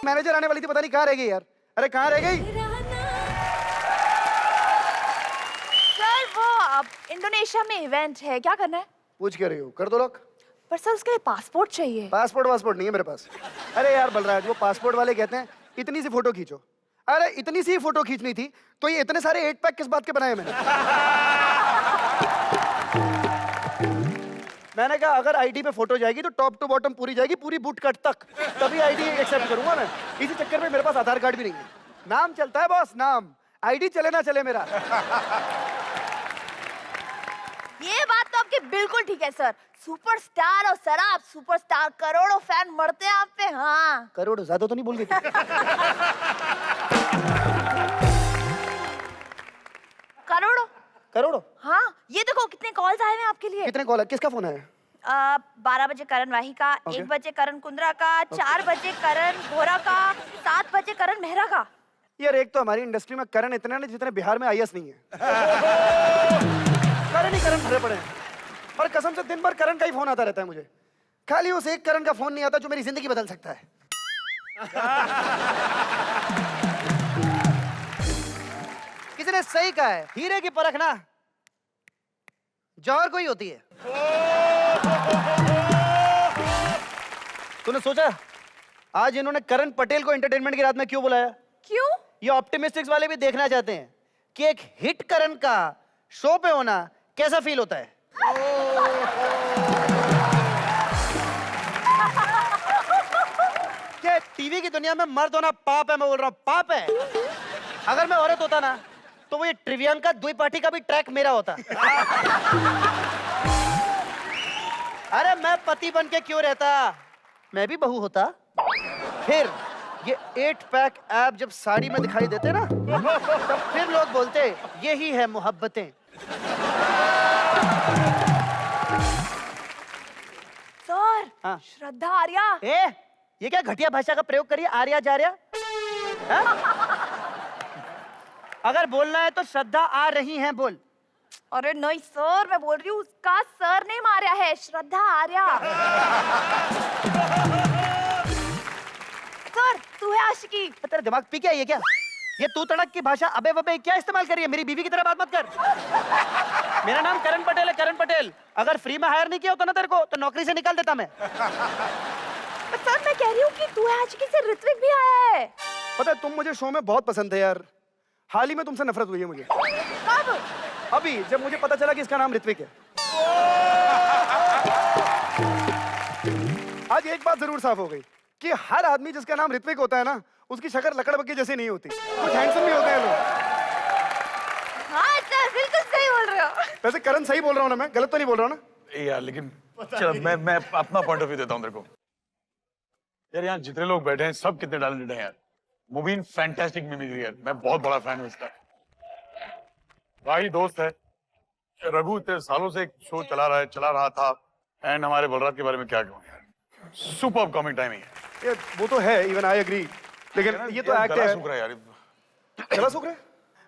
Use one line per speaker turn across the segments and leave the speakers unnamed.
Manager आने वाली थी, पता नहीं कहाँ रह गई यार। अरे कहाँ रह गई?
सर वो अब इंडोनेशिया में इवेंट है, क्या करना है?
पूछ के रही हो, कर दो लॉक।
पर सर उसके लिए पासपोर्ट चाहिए।
पासपोर्ट नहीं है मेरे पास। अरे यार बलराज, वो पासपोर्ट वाले कहते हैं इतनी सी फोटो खींचो। अरे इतनी सी फोटो खींचनी थी तो ये इतने सारे 8 पैक किस बात के बनाए मैंने? मैंने कहा अगर आईडी पे फोटो जाएगी तो टॉप टू बॉटम पूरी जाएगी, पूरी बूट कट तक, तभी आईडी एक्सेप्ट करूंगा मैं। इसी चक्कर में मेरे पास आधार कार्ड भी नहीं है। नाम चलता है बॉस, नाम, आईडी चले ना चले मेरा।
ये बात तो आपकी बिल्कुल ठीक है सर। सुपरस्टार और सर आप सुपरस्टार, करोड़ों फैन मरते हैं आप पे। हाँ
करोड़ों ज्यादा तो नहीं बोल गई?
करोड़ों।
करोड़ों?
हाँ ये देखो कितने कॉल्स आए हैं आपके लिए।
कितने कॉल है? किसका फोन है?
12 बजे करण वाही का, 1 बजे करण कुंद्रा का, 4 बजे करण भोरा का, 7 बजे करण मेहरा का।
यार एक तो हमारी इंडस्ट्री में करण इतने ना जितने बिहार में आईएएस नहीं है। करण ही करण भरे पड़े हैं और कसम से दिन भर करण का ही फोन आता रहता है मुझे। खाली उस एक करण का फोन नहीं आता जो मेरी जिंदगी बदल सकता है। किसी ने सही कहा है, हीरे की परख ना जौहर को ही होती है। तूने सोचा आज इन्होंने करण पटेल को एंटरटेनमेंट की रात में क्यों बुलाया?
क्यों?
ये ऑप्टिमिस्टिक्स वाले भी देखना चाहते हैं कि एक हिट करण का शो पे होना कैसा फील होता है। क्या टीवी की दुनिया में मर्द होना पाप है? मैं बोल रहा हूं पाप है। अगर मैं औरत होता ना तो वो ये ट्रिवियांका द्विपाठी का भी ट्रैक मेरा होता। अरे मैं पति बन के क्यों रहता, मैं भी बहू होता। फिर ये 8 पैक ऐप जब साड़ी में दिखाई देते ना तब फिर लोग बोलते यही है मोहब्बतें।
सर
हाँ।
श्रद्धा आर्या।
ये क्या घटिया भाषा का प्रयोग करिए, आर्या जा रहा? अगर बोलना है तो श्रद्धा आ रही हैं बोल।
अरे नहीं सर, मैं बोल रही हूँ उसका सर नेम आर्या है, श्रद्धा आर्या। सर तू है आशिकी।
तेरा दिमाग पी क्या? ये क्या ये तू तड़क की भाषा अबे वबे क्या इस्तेमाल करी है? मेरी बीवी की तरह बात मत कर। मेरा नाम करण पटेल है, करण पटेल। अगर फ्री में हायर नहीं किया होता ना तेरे को तो नौकरी से निकाल देता मैं।
सर मैं कह रही हूँ कि तू है आशिकी से ऋत्विक भी आया है।
पता है तुम मुझे शो में बहुत पसंद है यार। हाल ही में तुमसे नफरत हुई है मुझे।
कब?
अभी जब मुझे पता चला कि इसका नाम ऋत्विक है। आज एक बात जरूर साफ हो गई कि हर आदमी जिसका नाम ऋत्विक होता है ना उसकी शक्ल लकड़बग्गे जैसी नहीं होती, कुछ हैंडसम भी होते हैं लोग।
हाँ सर बिल्कुल सही बोल रहे हो।
वैसे करण सही बोल रहा हूँ ना, मैं गलत तो नहीं बोल रहा हूँ ना?
यार लेकिन चलो मैं अपना पॉइंट ऑफ व्यू देता हूँ तेरे को। यार यहाँ जितने लोग बैठे हैं सब कितने टैलेंटेड हैं यार। मुबीन फैंटास्टिक मिमिक्री है, मैं बहुत बड़ा फैन हूँ इसका। भाई दोस्त है रघु, इतने सालों से एक शो चला रहा था। एंड हमारे बलराज के बारे में क्या कहूँ यार, सुपर कॉमिक टाइमिंग है।
ये वो तो है, इवन आई एग्री, लेकिन ये तो एक्ट है।
गला सूख रहा है यार।
गला सूख रहा है?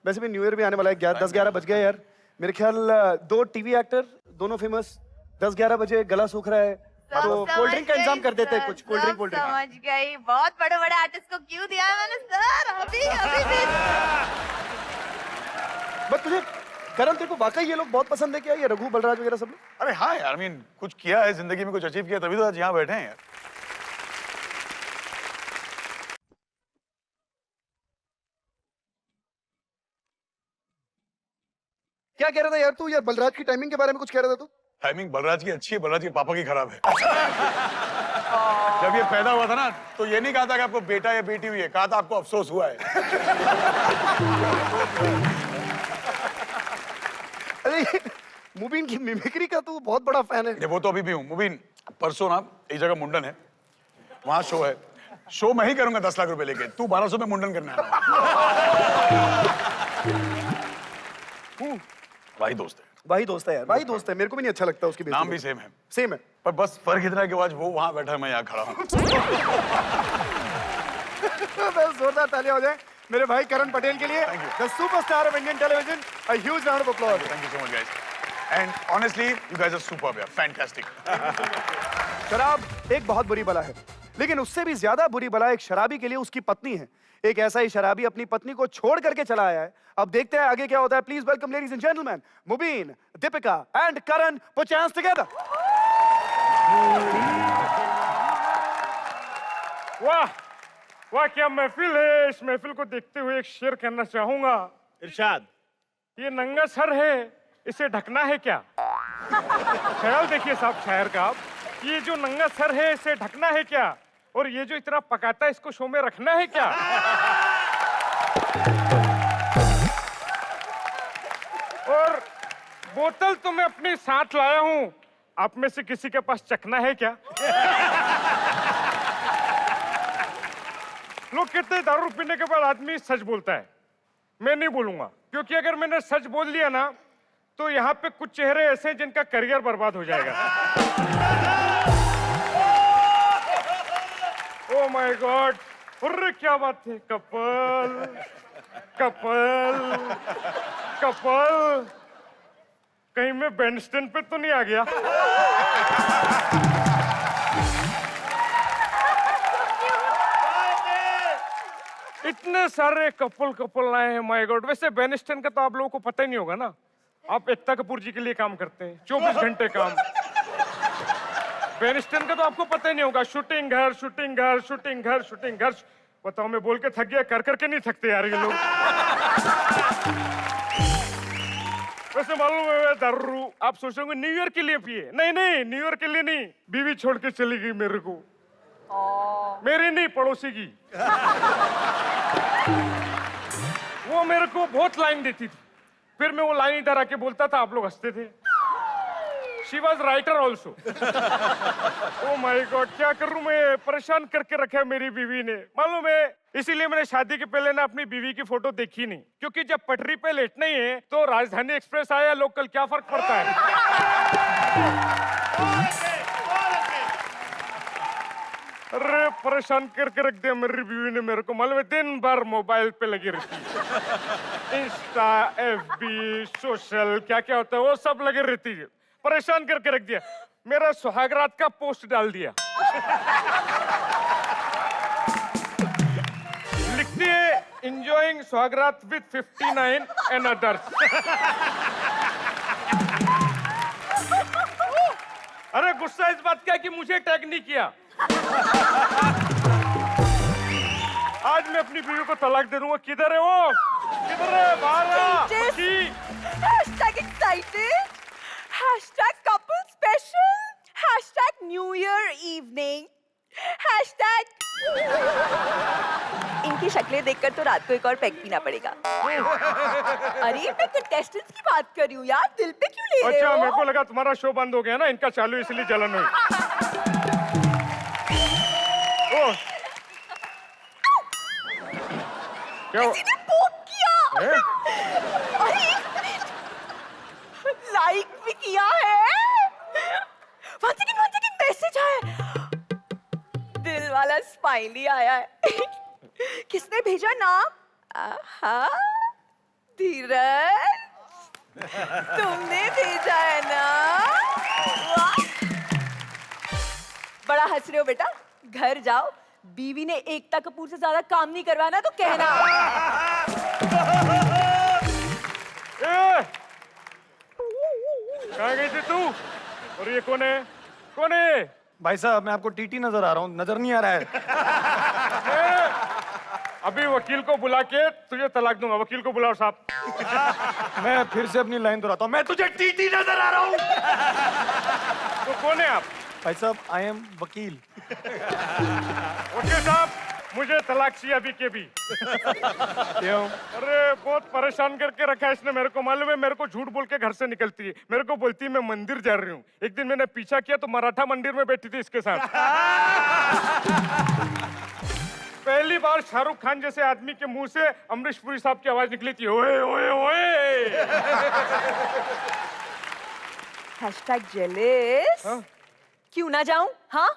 वैसे भी न्यू ईयर भी आने वाला है, 10-11 बज गए यार। मेरे ख्याल 2 टीवी एक्टर दोनों फेमस, 10-11 बजे गला सूख रहा है तो कोल्ड ड्रिंक का इंतजाम कर देते हैं कुछ। कोल्ड ड्रिंक
समझ गई। बहुत बड़े बड़े आर्टिस्ट को क्यों दिया है मैंने सर? अभी भी।
बट तुझे करण, तेरे को वाकई ये लोग बहुत पसंद है क्या, ये रघु बलराज वगैरह सब लोग?
अरे हाँ यार, कुछ किया है जिंदगी में, कुछ अचीव किया तभी तो आज यहाँ बैठे हैं यार।
क्या कह रहा था यार तू? यार बलराज की टाइमिंग के बारे में कुछ कह रहा था तू?
टाइमिंग बलराज की अच्छी है, बलराज के पापा की खराब है। जब ये पैदा हुआ था ना तो ये नहीं कहा था कि आपको बेटा या बेटी हुई है, कहा था आपको अफसोस हुआ है।
अरे मुबीन की मिमिक्री का तू बहुत बड़ा फैन है।
वो तो अभी भी हूँ। मुबीन परसों ना एक जगह मुंडन है, वहां शो है। शो मैं ही करूंगा 10 लाख रुपए लेके, तू 1200 में मुंडन करना है। भाई दोस्त है।
भाई दोस्त है यार, भाई दोस्त है। मेरे को भी नहीं अच्छा लगता उसकी
नाम भी सेम है।
सेम है,
पर बस फर्क इतना है कि आज वो वहां बैठा है, मैं यहाँ खड़ा हूँ।
बस जोरदार तालियां हो जाए मेरे भाई करण पटेल के लिए, the superstar of Indian television. A huge round of applause.
Thank you so much guys. And honestly, you guys are superb, yeah, fantastic.
शराब एक बहुत बुरी बला है, लेकिन उससे भी ज्यादा बुरी बला एक शराबी के लिए उसकी पत्नी है। एक ऐसा ही शराबी अपनी पत्नी को छोड़ करके चला आया है। अब देखते हैं आगे क्या होता है। Please welcome ladies and gentleman, Mubeen, Deepika and Karan, put your hands together.
वाह वाह, क्या महफिल है। इस महफिल को देखते हुए एक शेर कहना चाहूंगा।
इरशाद।
ये नंगा सर है, इसे ढकना है क्या? ख्याल देखिए साहब शायर का आप, ये जो नंगा सर है इसे ढकना है क्या, और ये जो इतना पकाता है इसको शो में रखना है क्या? और बोतल तो मैं अपने साथ लाया हूं, आप में से किसी के पास चखना है क्या? लोग कहते हैं दारू पीने के बाद आदमी सच बोलता है। मैं नहीं बोलूंगा, क्योंकि अगर मैंने सच बोल दिया ना तो यहाँ पे कुछ चेहरे ऐसे हैं जिनका करियर बर्बाद हो जाएगा। ओह माय गॉड, अरे क्या बात है। कपल कपल कपल, कहीं मैं बैंड स्टैंड पे तो नहीं आ गया? इतने सारे कपल कपल आए हैं, माय गॉड। वैसे बैंड स्टैंड का तो आप लोगों को पता ही नहीं होगा ना, आप एकता कपूर जी के लिए काम करते हैं, 24 घंटे काम। बैंड स्टैंड का तो आपको पता ही नहीं होगा, शूटिंग घर शूटिंग घर शूटिंग घर शूटिंग घर। बताओ, मैं बोल के थक गया, कर करके नहीं थकते यार ये लोग। वैसे मालूम है दारू आप सोचोगे न्यू ईयर के लिए पिए, नहीं नहीं न्यू ईयर के लिए नहीं, बीवी छोड़ के चली गई मेरे को। मेरी नहीं, पड़ोसी की। वो मेरे को बहुत लाइन देती थी, फिर मैं वो लाइन इधर आके बोलता था, आप लोग हंसते थे। She was writer also. Oh my God, क्या करूं मैं, परेशान करके रखा है मेरी बीवी ने, मालूम है। इसीलिए मैंने शादी के पहले ना अपनी बीवी की फोटो देखी नहीं, क्योंकि जब पटरी पे लेटना ही है तो राजधानी एक्सप्रेस आया लोकल, क्या फर्क पड़ता है। अरे परेशान करके रख दिया मेरी बीवी ने मेरे को, मालूम है। दिन भर मोबाइल पे लगी रहती है, इंस्टा, एफबी, सोशल क्या क्या होता है वो सब लगी रहती है। परेशान करके रख दिया। मेरा सुहागरात का पोस्ट डाल दिया, लिखती है enjoying Suhagraat with 59 and others. अरे गुस्सा इस बात का है कि मुझे टैग नहीं किया। आज मैं अपनी बीवी को तलाक दे दूंगा। किधर है वो, किधर है, बाहर आ।
Hashtag excited, hashtag couple special, hashtag New Year evening, hashtag इनकी शक्लें देखकर तो रात को एक और पैक पीना पड़ेगा। अरे मैं कंटेस्टेंट्स की बात कर रही हूँ यार, दिल पे क्यों ले रहे
अच्छा,
हो?
मेरे को लगा तुम्हारा शो बंद हो गया ना, इनका चालू इसलिए जलन हुई। ओह, क्या
किसी ने पोक किया।
है?
अरे एक मिनट, लाइक भी किया है। मैसेज आया, दिल वाला स्माइली आया है। किसने भेजा नाम? आहा, धीरज, तुमने भेजा है ना? वाह, बड़ा हंस रहे हो बेटा। घर जाओ, बीवी ने एकता कपूर से ज्यादा काम नहीं करवाया ना तो कहना।
कहाँ गई थी तू? और ये कौन है, कौन है?
भाई साहब, मैं आपको टीटी नजर आ रहा हूँ, नजर नहीं आ रहा है।
अभी वकील को बुला के तुझे तलाक दूंगा। वकील को बुलाओ साहब।
मैं फिर से अपनी लाइन दोहराता हूँ, मैं तुझे टीटी नजर आ रहा हूँ।
तो कौन है आप?
भाई साहब, आई एम वकील।
वकील साहब, मुझे तलाक चाहिए अभी के भी।
क्यों?
अरे बहुत परेशान करके रखा है इसने मेरे को, मालूम है। मेरे को झूठ बोल के घर से निकलती है, मेरे को बोलती है मैं मंदिर जा रही हूँ। एक दिन मैंने पीछा किया तो मराठा मंदिर में बैठी थी इसके साथ। पहली बार शाहरुख खान जैसे आदमी के मुंह से अमरीश पुरी साहब की आवाज निकली थी, ओए ओए ओए।
हैशटैग जेलिस।
हाँ?
क्यों ना जाऊं? हाँ,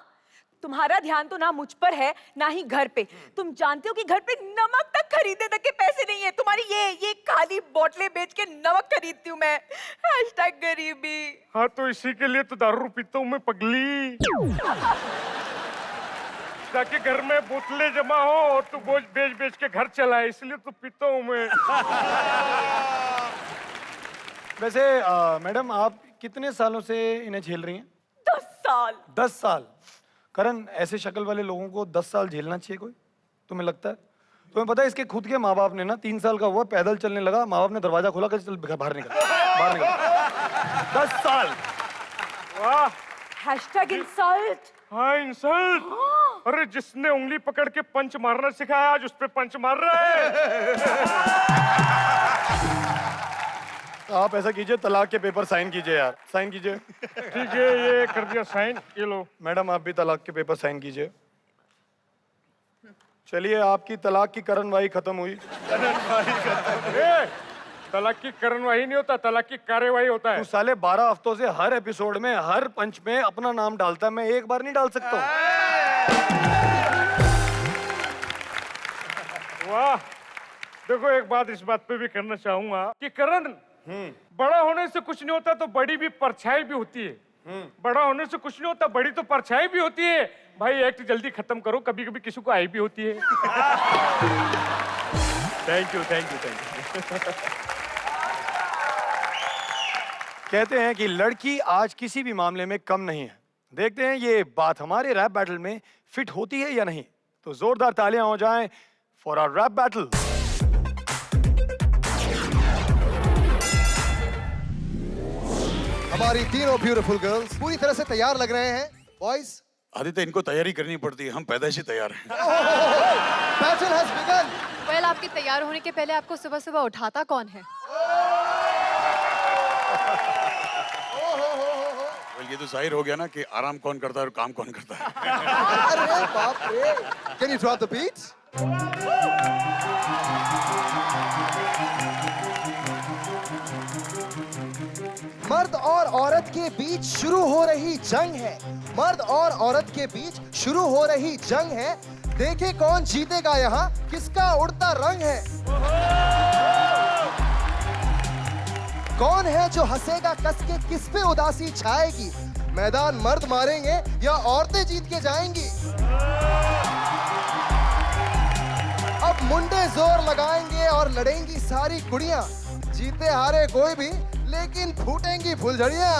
तुम्हारा ध्यान तो ना मुझ पर है ना ही घर पे। तुम जानते हो कि घर पे नमक तक खरीदने तक के पैसे नहीं है। तुम्हारी ये खाली बोतलें बेच के नमक खरीदती हूँ मैं। हैशटैग गरीबी।
हाँ, तो इसी के लिए तो दारू पीता हूँ मैं, पगली। ताकि घर में बोतलें जमा हो और तू बोझ बेच बेच के घर चलाए, इसलिए तो पीता हूँ मैं।
वैसे मैडम आप कितने सालों से इन्हें झेल रही हैं?
10 साल।
10 साल। करण, ऐसे शक्ल वाले लोगों को 10 साल झेलना चाहिए कोई? तुम्हें लगता है? तुम्हें पता है इसके खुद के माँ बाप ने ना 3 साल का हुआ, पैदल चलने लगा, माँ बाप ने दरवाजा खोला कर चल बाहर निकल, बाहर निकल। 10 साल।
वाह,
हैशटैग इंसल्ट।
हाँ इंसल्ट। अरे जिसने उंगली पकड़ के पंच मारना सिखाया आज उस पे पंच मार रहा है।
आप ऐसा कीजिए, तलाक के पेपर साइन कीजिए यार, साइन कीजिए।
ठीक है, ये कर दिया साइन, ये लो।
मैडम आप भी तलाक के पेपर साइन कीजिए। चलिए, आपकी तलाक की कर्णवाही खत्म हुई।
तलाक की कर्णवाही नहीं होता, तलाक की कार्यवाही होता है।
तू साले 12 हफ्तों से हर एपिसोड में, हर पंच में अपना नाम डालता है, मैं एक बार नहीं डाल सकता हूँ?
वाह, देखो एक बात इस बात पे भी करना चाहूंगा कि करण, बड़ा होने से कुछ नहीं होता तो बड़ी भी परछाई भी होती है। बड़ा होने से कुछ नहीं होता, बड़ी तो परछाई भी होती है। भाई एक्ट जल्दी खत्म करो, कभी कभी किसी को आई भी होती है।
Thank you, thank you, thank you. कहते हैं कि लड़की आज किसी भी मामले में कम नहीं है। देखते हैं ये बात हमारे रैप बैटल में फिट होती है या नहीं। तो जोरदार तालियां हो जाएं फॉर आवर रैप बैटल।
हमारी तीनों ब्यूटीफुल गर्ल्स पूरी तरह से तैयार लग रहे हैं। बॉयज,
आदित्य, इनको तैयारी करनी पड़ती है, हम पैदाइशी तैयार हैं।
Battle has begin.
वेल, आपके तैयार होने के पहले आपको सुबह सुबह उठाता कौन है?
Well, ये तो जाहिर हो गया ना कि आराम कौन करता है और काम कौन करता है।
अरे बाप रे, can you drop the beats? मर्द और औरत के बीच शुरू हो रही जंग है। मर्द और औरत के बीच शुरू हो रही जंग है। देखे कौन जीतेगा यहाँ, किसका उड़ता रंग है। कौन है जो हंसेगा कस के, किस पे उदासी छाएगी। मैदान मर्द मारेंगे या औरतें जीत के जाएंगी। अब मुंडे जोर लगाएंगे और लड़ेंगी सारी कुड़ियां। जीते हारे कोई भी, लेकिन फूटेंगी फुलझड़ियां।